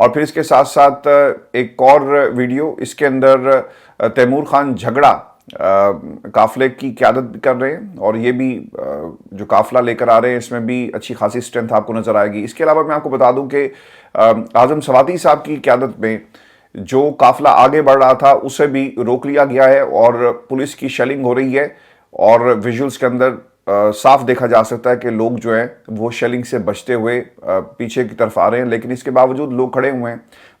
اور پھر اس کے ساتھ ساتھ ایک اور ویڈیو، اس کے اندر تیمور خان جھگڑا قافلے کی قیادت بھی کر رہے ہیں، اور یہ بھی جو قافلہ لے کر آ رہے ہیں اس میں بھی اچھی خاصی اسٹرینتھ آپ کو نظر آئے گی۔ اس کے علاوہ میں آپ کو بتا دوں کہ اعظم سواتی صاحب کی قیادت میں جو قافلہ آگے بڑھ رہا تھا اسے بھی روک لیا گیا ہے، اور پولیس کی شیلنگ ہو رہی ہے، اور ویژولز کے اندر صاف دیکھا جا سکتا ہے کہ لوگ جو ہیں وہ شیلنگ سے بچتے ہوئے پیچھے کی طرف آ رہے ہیں، لیکن اس کے باوجود لوگ کھڑے ہوئے ہیں،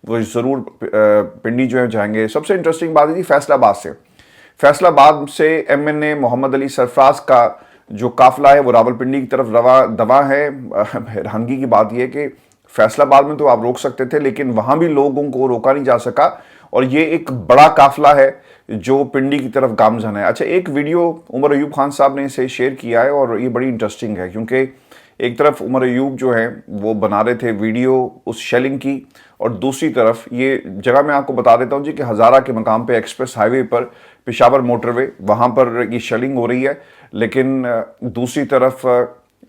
وہ ضرور پنڈی جو ہے جائیں گے۔ سب سے انٹرسٹنگ بات ہے فیصل آباد سے، فیصل آباد سے ایم این اے محمد علی سرفراز کا جو قافلہ ہے وہ راولپنڈی کی طرف دواں ہے۔ حیرانگی کی بات یہ ہے کہ فیصل آباد میں تو آپ روک سکتے تھے، لیکن وہاں بھی لوگوں کو روکا نہیں جا سکا، اور یہ ایک بڑا قافلہ ہے جو پنڈی کی طرف گامزن ہے۔ اچھا، ایک ویڈیو عمر ایوب خان صاحب نے اسے شیئر کیا ہے، اور یہ بڑی انٹرسٹنگ ہے، کیونکہ ایک طرف عمر ایوب جو ہے وہ بنا رہے تھے ویڈیو اس شیلنگ کی، اور دوسری طرف یہ جگہ میں آپ کو بتا دیتا ہوں جی کہ ہزارہ کے مقام پہ ایکسپریس ہائی وے پر پشاور موٹر وے، وہاں پر یہ شیلنگ ہو رہی ہے، لیکن دوسری طرف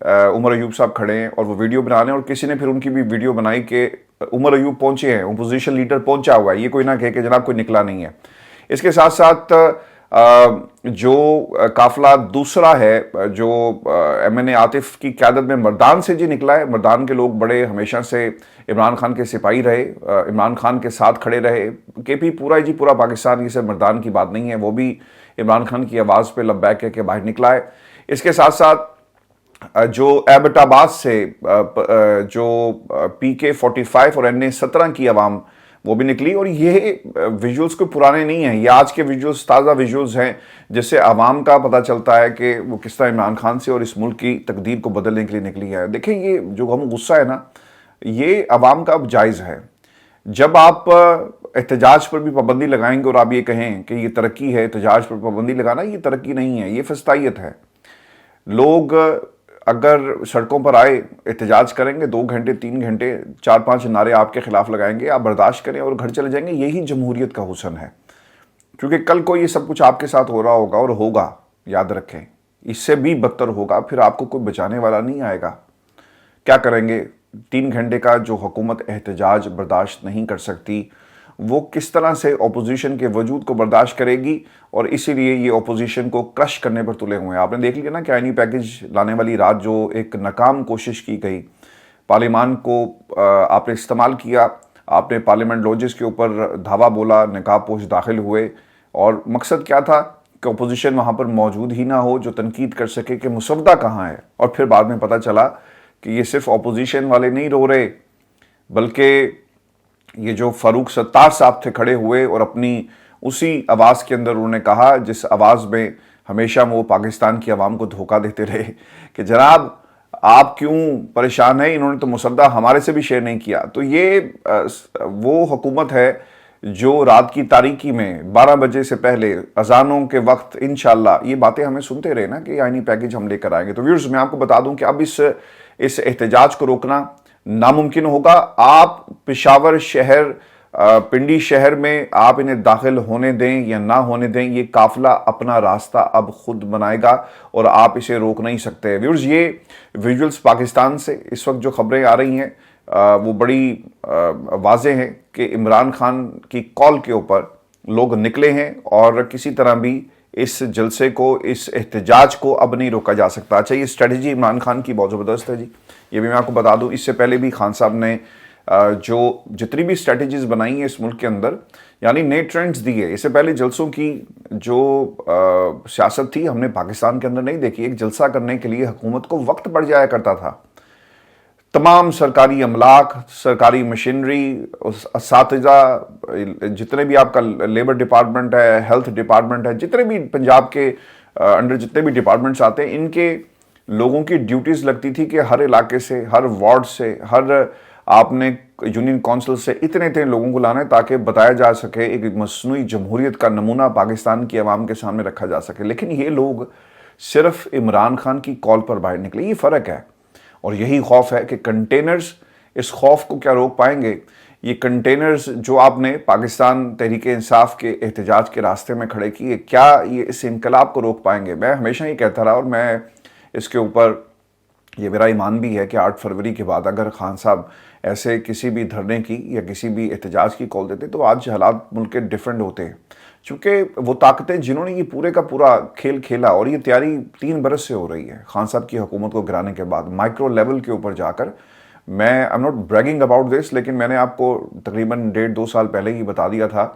عمر ایوب صاحب کھڑے ہیں اور وہ ویڈیو بنا رہے ہیں، اور کسی نے پھر ان کی بھی ویڈیو بنائی کہ عمر ایوب پہنچے ہیں، اپوزیشن لیڈر پہنچا ہوا ہے، یہ کوئی نہ کہے کہ جناب کوئی نکلا نہیں ہے۔ اس کے ساتھ ساتھ جو قافلہ دوسرا ہے جو ایم این اے عاطف کی قیادت میں مردان سے جی نکلا ہے، مردان کے لوگ بڑے ہمیشہ سے عمران خان کے سپاہی رہے، عمران خان کے ساتھ کھڑے رہے، کے پی پورا جی پورا پاکستان، اسے مردان کی بات نہیں ہے، وہ بھی عمران خان کی آواز پہ لبیک کہہ کے باہر نکلا ہے۔ اس کے ساتھ ساتھ جو ایبٹ آباد سے جو پی کے 45 اور این اے 17 کی عوام وہ بھی نکلی، اور یہ ویژولز کوئی پرانے نہیں ہیں، یہ آج کے ویژولز تازہ ویژولز ہیں، جس سے عوام کا پتہ چلتا ہے کہ وہ کس طرح عمران خان سے اور اس ملک کی تقدیر کو بدلنے کے لیے نکلی ہے۔ دیکھیں، یہ جو ہم غصہ ہے نا، یہ عوام کا اب جائز ہے۔ جب آپ احتجاج پر بھی پابندی لگائیں گے اور آپ یہ کہیں کہ یہ ترقی ہے، احتجاج پر پابندی لگانا یہ ترقی نہیں ہے، یہ فسطائیت ہے۔ لوگ اگر سڑکوں پر آئے احتجاج کریں گے، 2 گھنٹے 3 گھنٹے 4-5 نعرے آپ کے خلاف لگائیں گے، آپ برداشت کریں اور گھر چلے جائیں گے، یہی جمہوریت کا حسن ہے۔ کیونکہ کل کو یہ سب کچھ آپ کے ساتھ ہو رہا ہوگا، اور ہوگا، یاد رکھیں، اس سے بھی بدتر ہوگا، پھر آپ کو کوئی بچانے والا نہیں آئے گا۔ کیا کریں گے؟ 3 گھنٹے کا جو حکومت احتجاج برداشت نہیں کر سکتی، وہ کس طرح سے اپوزیشن کے وجود کو برداشت کرے گی، اور اسی لیے یہ اپوزیشن کو کرش کرنے پر تلے ہوئے ہیں۔ آپ نے دیکھ لیا نا کہ آئینی پیکج لانے والی رات جو ایک ناکام کوشش کی گئی، پارلیمان کو آپ نے استعمال کیا، آپ نے پارلیمنٹ لوجز کے اوپر دھاوا بولا، نقاب پوش داخل ہوئے، اور مقصد کیا تھا کہ اپوزیشن وہاں پر موجود ہی نہ ہو جو تنقید کر سکے کہ مسودہ کہاں ہے۔ اور پھر بعد میں پتہ چلا کہ یہ صرف اپوزیشن والے نہیں رو رہے، بلکہ یہ جو فاروق ستار صاحب تھے کھڑے ہوئے، اور اپنی اسی آواز کے اندر انہوں نے کہا جس آواز میں ہمیشہ وہ پاکستان کی عوام کو دھوکہ دیتے رہے کہ جناب آپ کیوں پریشان ہیں، انہوں نے تو مسودہ ہمارے سے بھی شیئر نہیں کیا۔ تو یہ وہ حکومت ہے جو رات کی تاریکی میں 12 بجے سے پہلے اذانوں کے وقت انشاءاللہ یہ باتیں ہمیں سنتے رہے نا کہ آئینی پیکج ہم لے کر آئیں گے۔ تو ویورز، میں آپ کو بتا دوں کہ اب اس احتجاج کو روکنا ناممکن ہوگا۔ آپ پشاور شہر، پنڈی شہر میں آپ انہیں داخل ہونے دیں یا نہ ہونے دیں، یہ قافلہ اپنا راستہ اب خود بنائے گا، اور آپ اسے روک نہیں سکتے۔ ویورز، یہ ویژولز پاکستان سے اس وقت جو خبریں آ رہی ہیں وہ بڑی واضح ہیں کہ عمران خان کی کال کے اوپر لوگ نکلے ہیں، اور کسی طرح بھی اس جلسے کو، اس احتجاج کو اب نہیں روکا جا سکتا۔ اچھا، یہ اسٹریٹجی عمران خان کی بہت زبردست ہے جی، یہ بھی میں آپ کو بتا دوں۔ اس سے پہلے بھی خان صاحب نے جو جتنی بھی اسٹریٹجیز بنائی ہیں اس ملک کے اندر، یعنی نئے ٹرینڈز دیے۔ اس سے پہلے جلسوں کی جو سیاست تھی ہم نے پاکستان کے اندر نہیں دیکھی۔ ایک جلسہ کرنے کے لیے حکومت کو وقت پڑ جایا کرتا تھا، تمام سرکاری املاک، سرکاری مشینری، اساتذہ، جتنے بھی آپ کا لیبر ڈپارٹمنٹ ہے، ہیلتھ ڈپارٹمنٹ ہے، جتنے بھی پنجاب کے انڈر جتنے بھی ڈپارٹمنٹس آتے ہیں، ان کے لوگوں کی ڈیوٹیز لگتی تھی کہ ہر علاقے سے، ہر وارڈ سے، ہر آپ نے یونین کونسل سے اتنے لوگوں کو لانا ہے تاکہ بتایا جا سکے، ایک مصنوعی جمہوریت کا نمونہ پاکستان کی عوام کے سامنے رکھا جا سکے۔ لیکن یہ لوگ صرف عمران خان کی کال پر باہر نکلے، یہ فرق ہے، اور یہی خوف ہے کہ کنٹینرز اس خوف کو کیا روک پائیں گے۔ یہ کنٹینرز جو آپ نے پاکستان تحریک انصاف کے احتجاج کے راستے میں کھڑے کیے، کیا یہ اس انقلاب کو روک پائیں گے؟ میں ہمیشہ یہ کہتا رہا، اور میں اس کے اوپر یہ میرا ایمان بھی ہے کہ 8 فروری کے بعد اگر خان صاحب ایسے کسی بھی دھرنے کی یا کسی بھی احتجاج کی کال دیتے تو آج حالات ملک کے ڈیفرنٹ ہوتے ہیں، چونکہ وہ طاقتیں جنہوں نے یہ پورے کا پورا کھیل کھیلا، اور یہ تیاری 3 برس سے ہو رہی ہے خان صاحب کی حکومت کو گرانے کے بعد مائکرو لیول کے اوپر جا کر. میں I am not bragging about this, لیکن میں نے آپ کو تقریباً 1.5-2 سال پہلے ہی بتا دیا تھا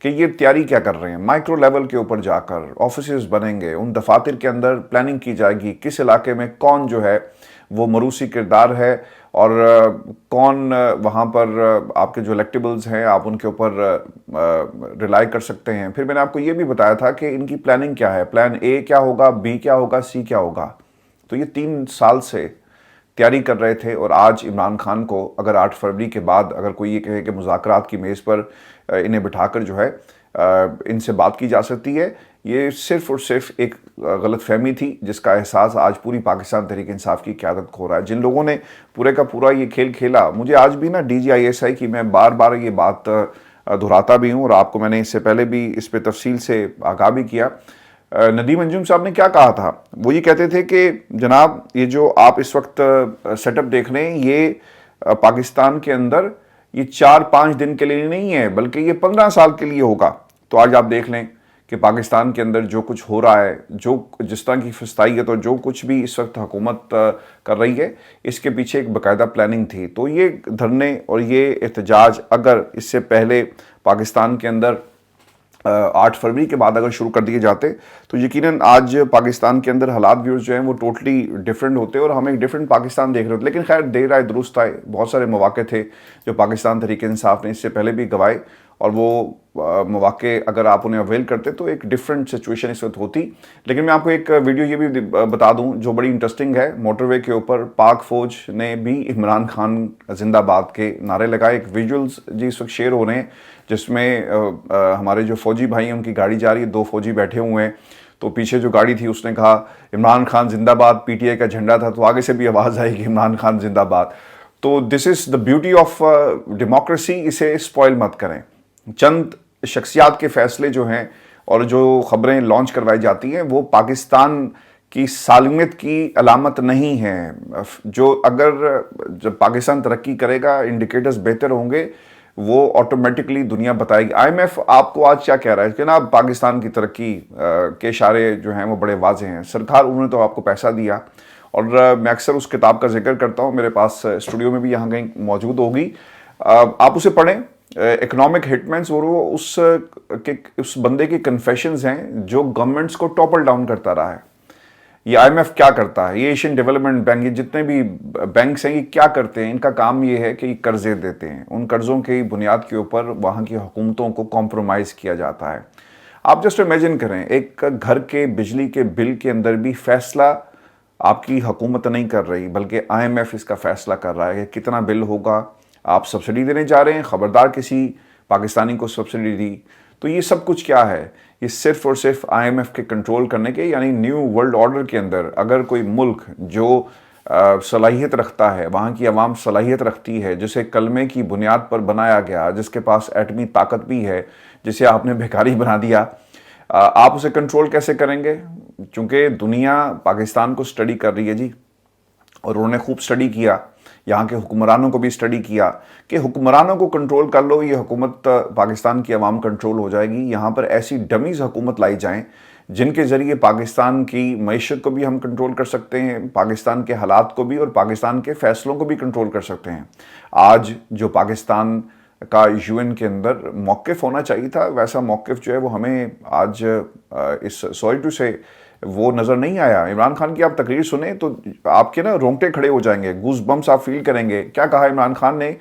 کہ یہ تیاری کیا کر رہے ہیں. مائکرو لیول کے اوپر جا کر آفیسز بنیں گے، ان دفاتر کے اندر پلاننگ کی جائے گی کس علاقے میں کون جو ہے وہ مروسی کردار ہے، اور کون وہاں پر آپ کے جو الیکٹیبلز ہیں آپ ان کے اوپر ریلائی کر سکتے ہیں. پھر میں نے آپ کو یہ بھی بتایا تھا کہ ان کی پلاننگ کیا ہے، پلان اے کیا ہوگا، بی کیا ہوگا، سی کیا ہوگا. تو یہ 3 سال سے تیاری کر رہے تھے، اور آج عمران خان کو اگر 8 فروری کے بعد اگر کوئی یہ کہے کہ مذاکرات کی میز پر انہیں بٹھا کر جو ہے ان سے بات کی جا سکتی ہے، یہ صرف اور صرف ایک غلط فہمی تھی جس کا احساس آج پوری پاکستان تحریک انصاف کی قیادت کو ہو رہا ہے. جن لوگوں نے پورے کا پورا یہ کھیل کھیلا، مجھے آج بھی نا DGISI کی میں بار بار یہ بات دہراتا بھی ہوں، اور آپ کو میں نے اس سے پہلے بھی اس پہ تفصیل سے آگاہ بھی کیا. ندیم انجم صاحب نے کیا کہا تھا؟ وہ یہ کہتے تھے کہ جناب یہ جو آپ اس وقت سیٹ اپ دیکھ رہے ہیں یہ پاکستان کے اندر یہ 4-5 دن کے لیے نہیں ہے بلکہ یہ 15 سال کے لیے ہوگا. تو آج آپ دیکھ لیں کہ پاکستان کے اندر جو کچھ ہو رہا ہے، جو جس طرح کی فسطائیت اور جو کچھ بھی اس وقت حکومت کر رہی ہے، اس کے پیچھے ایک باقاعدہ پلاننگ تھی. تو یہ دھرنے اور یہ احتجاج اگر اس سے پہلے پاکستان کے اندر 8 فروری کے بعد اگر شروع کر دیے جاتے تو یقیناً آج پاکستان کے اندر حالات ویوز جو ہیں وہ ٹوٹلی ڈیفرنٹ ہوتے اور ہم ایک ڈیفرنٹ پاکستان دیکھ رہے ہوتے. لیکن خیر دیر آئے درست آئے، بہت سارے مواقع تھے جو پاکستان تحریک انصاف نے اس سے پہلے بھی گوائے، اور وہ مواقع اگر آپ انہیں اویل کرتے تو ایک ڈیفرنٹ سچویشن اس وقت ہوتی. لیکن میں آپ کو ایک ویڈیو یہ بھی بتا دوں جو بڑی انٹرسٹنگ ہے. موٹر وے کے اوپر پاک فوج نے بھی عمران خان زندہ باد کے نعرے لگائے. ایک ویژولز جی اس وقت شیئر ہو رہے ہیں جس میں ہمارے جو فوجی بھائی ہیں ان کی گاڑی جا رہی ہے، 2 فوجی بیٹھے ہوئے ہیں. تو پیچھے جو گاڑی تھی اس نے کہا عمران خان زندہ باد، PTI کا جھنڈا تھا تو آگے سے بھی آواز آئی کہ عمران خان زندہ باد. تو دس از دا بیوٹی آف ڈیموکریسی. اسے اسپوائل مت کریں. چند شخصیات کے فیصلے جو ہیں اور جو خبریں لانچ کروائی جاتی ہیں وہ پاکستان کی سالمیت کی علامت نہیں ہیں. جو اگر جب پاکستان ترقی کرے گا، انڈیکیٹرز بہتر ہوں گے، وہ آٹومیٹکلی دنیا بتائے گی. IMF آپ کو آج کیا کہہ رہا ہے کہ جناب پاکستان کی ترقی کے اشارے جو ہیں وہ بڑے واضح ہیں. سرکار انہوں نے تو آپ کو پیسہ دیا، اور میں اکثر اس کتاب کا ذکر کرتا ہوں، میرے پاس اسٹوڈیو میں بھی یہاں کہیں موجود ہوگی، آپ اسے پڑھیں. اکنامک ہٹمینز، اور وہ اس بندے کی کنفیشنز ہیں جو گورنمنٹس کو ٹاپل ڈاؤن کرتا رہا ہے. یہ IMF کیا کرتا ہے، یہ ایشین ڈیولپمنٹ بینک، یہ جتنے بھی بینکس ہیں یہ کیا کرتے ہیں؟ ان کا کام یہ ہے کہ یہ قرضے دیتے ہیں، ان قرضوں کی بنیاد کے اوپر وہاں کی حکومتوں کو کمپرومائز کیا جاتا ہے. آپ جسٹ امیجن کریں ایک گھر کے بجلی کے بل کے اندر بھی فیصلہ آپ کی حکومت نہیں کر رہی بلکہ IMF اس کا فیصلہ کر رہا ہے کہ کتنا بل ہوگا. آپ سبسڈی دینے جا رہے ہیں، خبردار کسی پاکستانی کو سبسڈی دی. تو یہ سب کچھ کیا ہے؟ یہ صرف اور صرف IMF کے کنٹرول کرنے کے، یعنی نیو ورلڈ آرڈر کے اندر اگر کوئی ملک جو صلاحیت رکھتا ہے، وہاں کی عوام صلاحیت رکھتی ہے، جسے کلمے کی بنیاد پر بنایا گیا، جس کے پاس ایٹمی طاقت بھی ہے، جسے آپ نے بھیکاری بنا دیا، آپ اسے کنٹرول کیسے کریں گے؟ چونکہ دنیا پاکستان کو سٹڈی کر رہی ہے جی، اور انہوں نے خوب سٹڈی کیا، یہاں کے حکمرانوں کو بھی سٹڈی کیا کہ حکمرانوں کو کنٹرول کر لو، یہ حکومت پاکستان کی عوام کنٹرول ہو جائے گی. یہاں پر ایسی ڈمیز حکومت لائی جائیں جن کے ذریعے پاکستان کی معیشت کو بھی ہم کنٹرول کر سکتے ہیں، پاکستان کے حالات کو بھی اور پاکستان کے فیصلوں کو بھی کنٹرول کر سکتے ہیں. آج جو پاکستان کا UN کے اندر موقف ہونا چاہیے تھا، ویسا موقف جو ہے وہ ہمیں آج اس سوری ٹو سے وہ نظر نہیں آیا. عمران خان کی آپ تقریر سنیں تو آپ کے نا رونگٹے کھڑے ہو جائیں گے، گوز بمپس آپ فیل کریں گے. کیا کہا عمران خان نے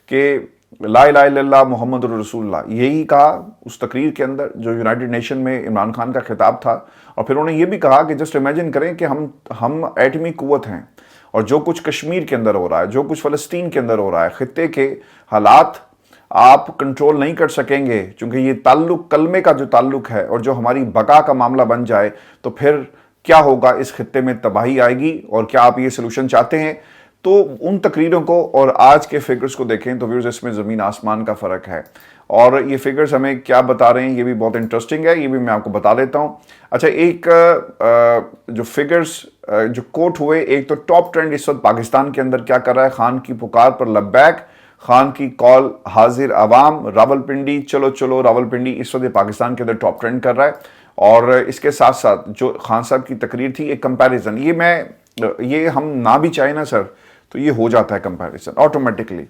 کہ لا الہ الا اللہ محمد رسول اللہ، یہی کہا اس تقریر کے اندر جو یونائٹڈ نیشن میں عمران خان کا خطاب تھا. اور پھر انہوں نے یہ بھی کہا کہ جسٹ امیجن کریں کہ ہم ایٹمی قوت ہیں، اور جو کچھ کشمیر کے اندر ہو رہا ہے، جو کچھ فلسطین کے اندر ہو رہا ہے، خطے کے حالات آپ کنٹرول نہیں کر سکیں گے، چونکہ یہ تعلق کلمے کا جو تعلق ہے اور جو ہماری بقا کا معاملہ بن جائے تو پھر کیا ہوگا؟ اس خطے میں تباہی آئے گی. اور کیا آپ یہ سلوشن چاہتے ہیں؟ تو ان تقریروں کو اور آج کے فگرز کو دیکھیں تو ویورز اس میں زمین آسمان کا فرق ہے، اور یہ فگرز ہمیں کیا بتا رہے ہیں یہ بھی بہت انٹرسٹنگ ہے، یہ بھی میں آپ کو بتا دیتا ہوں۔ اچھا، ایک جو فگرز جو کوٹ ہوئے، ایک تو ٹاپ ٹرینڈ اس وقت پاکستان کے اندر کیا کر رہا ہے، خان کی پکار پر لبیک، خان کی کال حاضر عوام، راولپنڈی چلو چلو راولپنڈی، اس وقت پاکستان کے اندر ٹاپ ٹرینڈ کر رہا ہے۔ اور اس کے ساتھ ساتھ جو خان صاحب کی تقریر تھی، ایک کمپیریزن، یہ ہم نہ بھی چاہیں نا سر تو یہ ہو جاتا ہے کمپیریزن آٹومیٹکلی،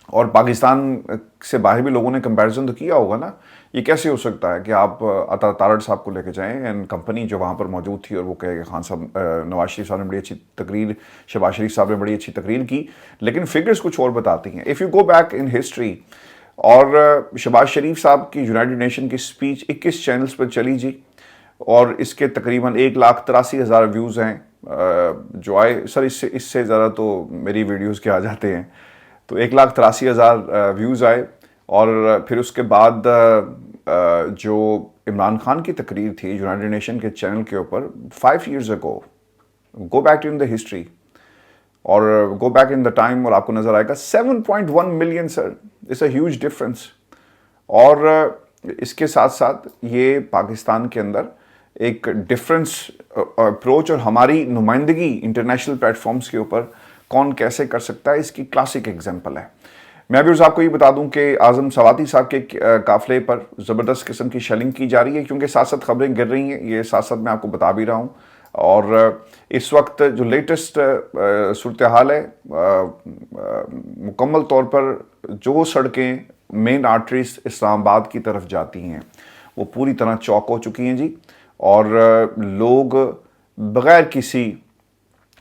اور پاکستان سے باہر بھی لوگوں نے کمپیریزن تو کیا ہوگا نا۔ یہ کیسے ہو سکتا ہے کہ آپ عطا تارڑ صاحب کو لے کے جائیں اینڈ کمپنی جو وہاں پر موجود تھی، اور وہ کہے کہ خان صاحب، نواز شریف صاحب نے بڑی اچھی تقریر، شہباز شریف صاحب نے بڑی اچھی تقریر کی، لیکن فگرز کچھ اور بتاتی ہیں۔ If you go back in history, اور شہباز شریف صاحب کی یونائٹڈ نیشن کی سپیچ 21 چینلز پر چلی جی، اور اس کے تقریباً 1,83,000 ویوز ہیں جو آئے سر۔ اس سے زیادہ تو میری ویڈیوز کے آ جاتے ہیں، تو 1,83,000 ویوز آئے۔ اور پھر اس کے بعد جو عمران خان کی تقریر تھی یونائٹڈ نیشن کے چینل کے اوپر 5 years ago، go back in the history اور go back in the time, اور آپ کو نظر آئے گا 7.1 million sir, it's a huge difference. اور اس کے ساتھ ساتھ یہ پاکستان کے اندر ایک ڈفرنس اپروچ، اور ہماری نمائندگی انٹرنیشنل پلیٹ فارمز کے اوپر کون کیسے کر سکتا ہے، اس کی کلاسک ایگزامپل ہے۔ میں بھی آپ کو یہ بتا دوں کہ اعظم سواتی صاحب کے قافلے پر زبردست قسم کی شیلنگ کی جا رہی ہے، کیونکہ ساتھ ساتھ خبریں گر رہی ہیں، یہ ساتھ ساتھ میں آپ کو بتا بھی رہا ہوں۔ اور اس وقت جو لیٹسٹ صورتحال ہے، مکمل طور پر جو سڑکیں مین آرٹریز اسلام آباد کی طرف جاتی ہیں وہ پوری طرح چوک ہو چکی ہیں جی، اور لوگ بغیر کسی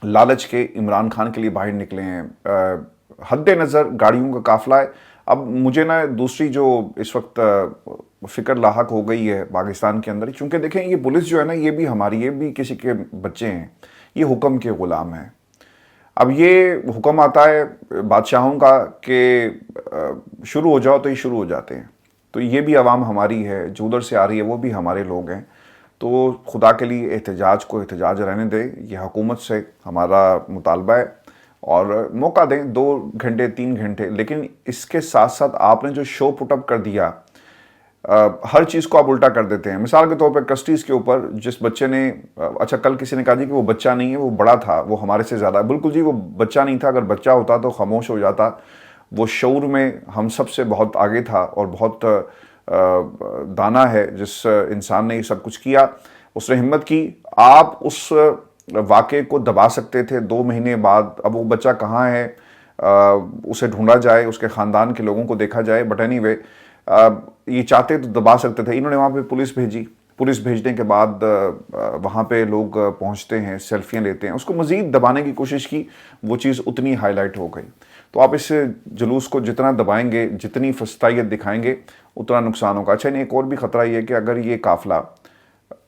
لالچ کے عمران خان کے لیے باہر نکلے ہیں۔ حد نظر گاڑیوں کا قافلہ ہے۔ اب مجھے نا دوسری جو اس وقت فکر لاحق ہو گئی ہے پاکستان کے اندر، چونکہ دیکھیں یہ پولیس جو ہے نا، یہ بھی کسی کے بچے ہیں، یہ حکم کے غلام ہیں۔ اب یہ حکم آتا ہے بادشاہوں کا کہ شروع ہو جاؤ تو یہ شروع ہو جاتے ہیں، تو یہ بھی عوام ہماری ہے، جو ادھر سے آ رہی ہے وہ بھی ہمارے لوگ ہیں۔ تو خدا کے لیے احتجاج کو احتجاج رہنے دیں، یہ حکومت سے ہمارا مطالبہ ہے، اور موقع دیں 2 گھنٹے 3 گھنٹے۔ لیکن اس کے ساتھ ساتھ آپ نے جو شو پٹ اپ کر دیا، ہر چیز کو آپ الٹا کر دیتے ہیں۔ مثال کے طور پہ کسٹیز کے اوپر جس بچے نے، اچھا کل کسی نے کہا جی کہ وہ بچہ نہیں ہے، وہ بڑا تھا، وہ ہمارے سے زیادہ، بالکل جی وہ بچہ نہیں تھا، اگر بچہ ہوتا تو خاموش ہو جاتا، وہ شعور میں ہم سب سے بہت آگے تھا، اور بہت دانا ہے جس انسان نے یہ سب کچھ کیا، اس نے ہمت کی۔ آپ اس واقعے کو دبا سکتے تھے 2 مہینے بعد، اب وہ بچہ کہاں ہے، اسے ڈھونڈا جائے، اس کے خاندان کے لوگوں کو دیکھا جائے، بٹ اینی وے یہ چاہتے تو دبا سکتے تھے۔ انہوں نے وہاں پہ پولیس بھیجی، پولیس بھیجنے کے بعد وہاں پہ لوگ پہنچتے ہیں، سیلفیاں لیتے ہیں، اس کو مزید دبانے کی کوشش کی، وہ چیز اتنی ہائی لائٹ ہو گئی۔ تو آپ اس جلوس کو جتنا دبائیں گے، جتنی فسطائیت دکھائیں گے، اتنا نقصان ہوگا۔ اچھا، ایک اور بھی خطرہ یہ ہے کہ اگر یہ قافلہ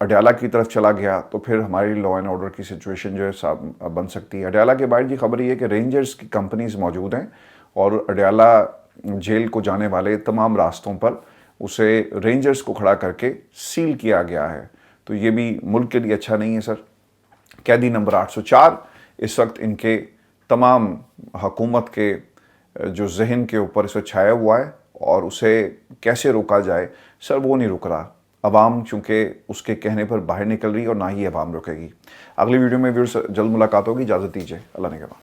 اڈیالہ کی طرف چلا گیا تو پھر ہماری لا اینڈ آرڈر کی سچویشن جو ہے بن سکتی ہے۔ اڈیالہ کے باہر یہ خبر یہ ہے کہ رینجرز کی کمپنیز موجود ہیں، اور اڈیالہ جیل کو جانے والے تمام راستوں پر اسے رینجرز کو کھڑا کر کے سیل کیا گیا ہے، تو یہ بھی ملک کے لیے اچھا نہیں ہے سر۔ قیدی نمبر 804 اس وقت ان کے تمام حکومت کے جو ذہن کے اوپر اس وقت چھایا ہوا ہے، اور اسے کیسے روکا جائے سر، وہ نہیں رک رہا۔ عوام چونکہ اس کے کہنے پر باہر نکل رہی ہے، اور نہ ہی عوام رکے گی۔ اگلی ویڈیو میں جلد ملاقات ہوگی، اجازت دیجیے، اللہ نگہبان۔